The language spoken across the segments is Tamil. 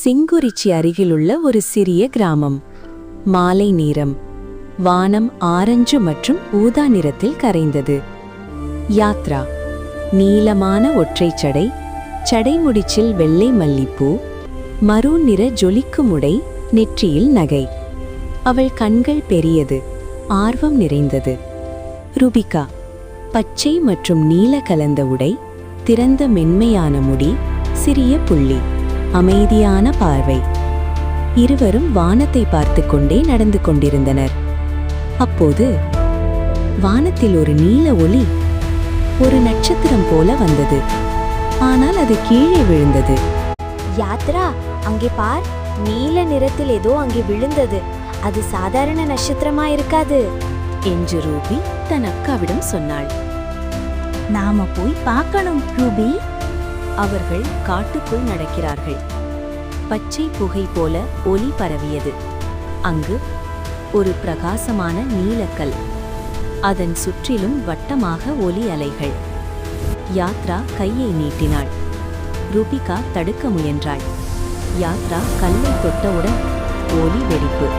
சிங்குரிச்சி அருகிலுள்ள ஒரு சிறிய கிராமம். மாலை நேரம். வானம் ஆரஞ்சு மற்றும் ஊதா நிறத்தில் கரைந்தது. யாத்ரா. நீளமான ஒற்றைச் சடை, சடைமுடிச்சில் வெள்ளை மல்லிப்பூ, மரூன் நிற ஜொலிக்கும் உடை, நெற்றியில் நகை. அவள் கண்கள் பெரியது, ஆர்வம் நிறைந்தது. ருபிகா. பச்சை மற்றும் நீல கலந்த உடை, திறந்த மென்மையான முடி, சிறிய புள்ளி, அமைதியான பார்வை. இருவரும் வானத்தை பார்த்து கொண்டே நடந்து கொண்டிருந்தனர். அப்போது வானத்தில் ஒரு நீல ஒளி, ஒரு நட்சத்திரம் போல வந்தது. ஆனால் அது கீழே விழுந்தது. யாத்ரா, அங்கே பார், நீல நிறத்தில் ஏதோ அங்கே விழுந்தது. அது சாதாரண நட்சத்திரமா இருக்காது என்று ரூபி தன் அக்காவிடம் சொன்னாள். நாம போய் பார்க்கணும் ரூபி. அவர்கள் காட்டுக்குள் நடக்கிறார்கள். பச்சை புகை போல ஒளி பரவியது. அங்கு ஒரு பிரகாசமான நீலக்கல், அதன் சுற்றிலும் வட்டமாக ஒளி அலைகள். யாத்ரா கையை நீட்டினாள். ருபிகா தடுக்க முயன்றாள். யாத்ரா கல்லை தொட்டவுடன் ஒளி வெடிப்பு.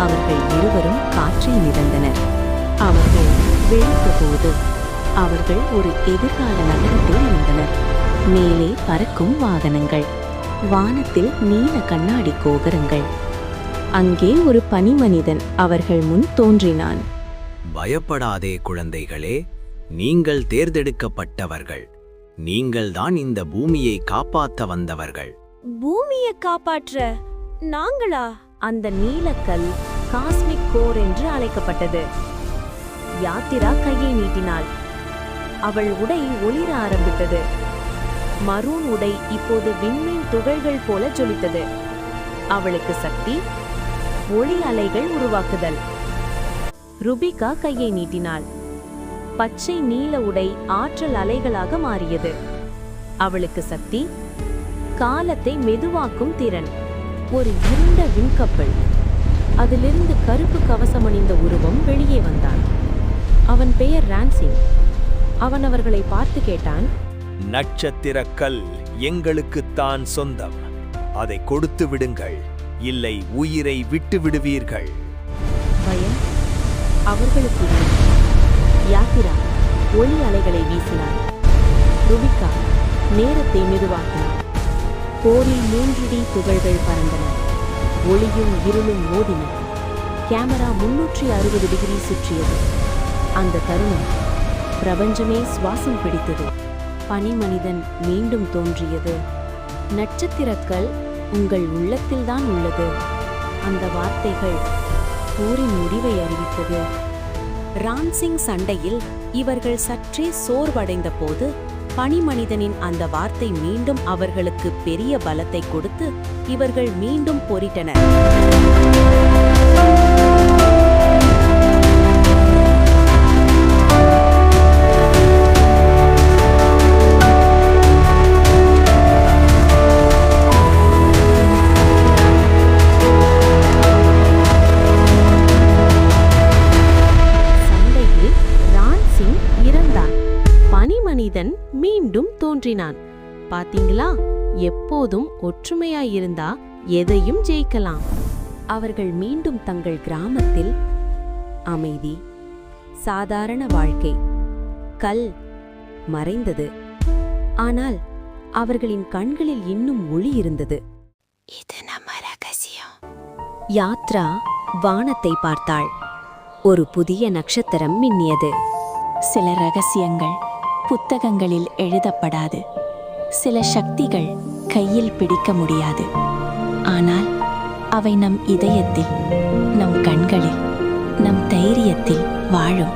அவர்கள் இருவரும் காற்றில் மிதந்தனர். அவர்கள் விழித்தபோது அவர்கள் ஒரு எதிர்கால நகரத்தில் இருந்தனர். மேலே பறக்கும் வாகனங்கள், வானத்தில் நீல கண்ணாடி கோபுரங்கள். அங்கே ஒரு பனிமனிதன் அவர்கள் முன் தோன்றினான். பயப்படாதே குழந்தைகளே, நீங்கள் தேர்ந்தெடுக்கப்பட்டவர்கள். நீங்கள்தான் இந்த பூமியை காப்பாற்ற வந்தவர்கள். பூமியை காப்பாற்ற நாங்களா? அந்த நீலக்கல் காஸ்மிக் கோர் என்று அழைக்கப்பட்டது. யாத்திரா கையை நீட்டினாள். அவள் உடை ஒளிர ஆரம்பித்தது. மரூன் உடை இப்போது விண்மீன் துகள்கள் போல ஜொலித்தது. அவளுக்கு சக்தி, ஒளி அலைகள் உருவாக்குதல். ருபிகா கையை நீட்டினாள். பச்சை நீல உடை ஆற்றல் அலைகளாக மாறியது. அவளுக்கு சக்தி, காலத்தை மெதுவாக்கும் திறன். ஒரு இருண்ட விண்கப்பல், அதிலிருந்து கருப்பு கவசமணிந்த உருவம் வெளியே வந்தான். அவன் பெயர் ரான்சிங். அவன் அவர்களை பார்த்து கேட்டான். நட்சத்திரக்கல் எங்களுக்குத்தான் சொந்தம். அதை கொடுத்து விடுங்கள், இல்லை உயிரை விட்டு விடுவீர்கள். பயம் அவர்களுக்கு. யாத்திரா ஒளி அலைகளை வீசினார். ருபிகா நேரத்தை மெதுவாக்கினார். போரில் 3D துகள்கள் பறந்தன. ஒளியும் இருளும் மோதின. கேமரா 360 டிகிரி சுற்றியது. அந்த தருணம் பிரபஞ்சமே சுவாசம் பிடித்தது. பனிமனிதன் மீண்டும் தோன்றியது. நட்சத்திரக்கல் உங்கள் உள்ளத்தில்தான் உள்ளது. அந்த வார்த்தைகள் போரின் முடிவை அறிவித்தது. ரான்சிங் சண்டையில் இவர்கள் சற்றே சோர்வடைந்த போது பனிமனிதனின் அந்த வார்த்தை மீண்டும் அவர்களுக்கு பெரிய பலத்தை கொடுத்து இவர்கள் மீண்டும் போரிட்டனர். மனிதன் மீண்டும் தோன்றினான். பாத்தீங்களா, எப்போதும் ஒற்றுமையாயிருந்தா எதையும் ஜெயிக்கலாம். அவர்கள் மீண்டும் தங்கள் கிராமத்தில் அமைதி, சாதாரண வாழ்க்கை. கல் மறைந்தது. ஆனால் அவர்களின் கண்களில் இன்னும் ஒளி இருந்தது. இது நம்ம ரகசியம். யாத்ரா வானத்தை பார்த்தாள். ஒரு புதிய நட்சத்திரம் மின்னியது. சில ரகசியங்கள் புத்தகங்களில் எழுதப்படாது. சில சக்திகள் கையில் பிடிக்க முடியாது. ஆனால் அவை நம் இதயத்தில், நம் கண்களில், நம் தைரியத்தில் வாழும்.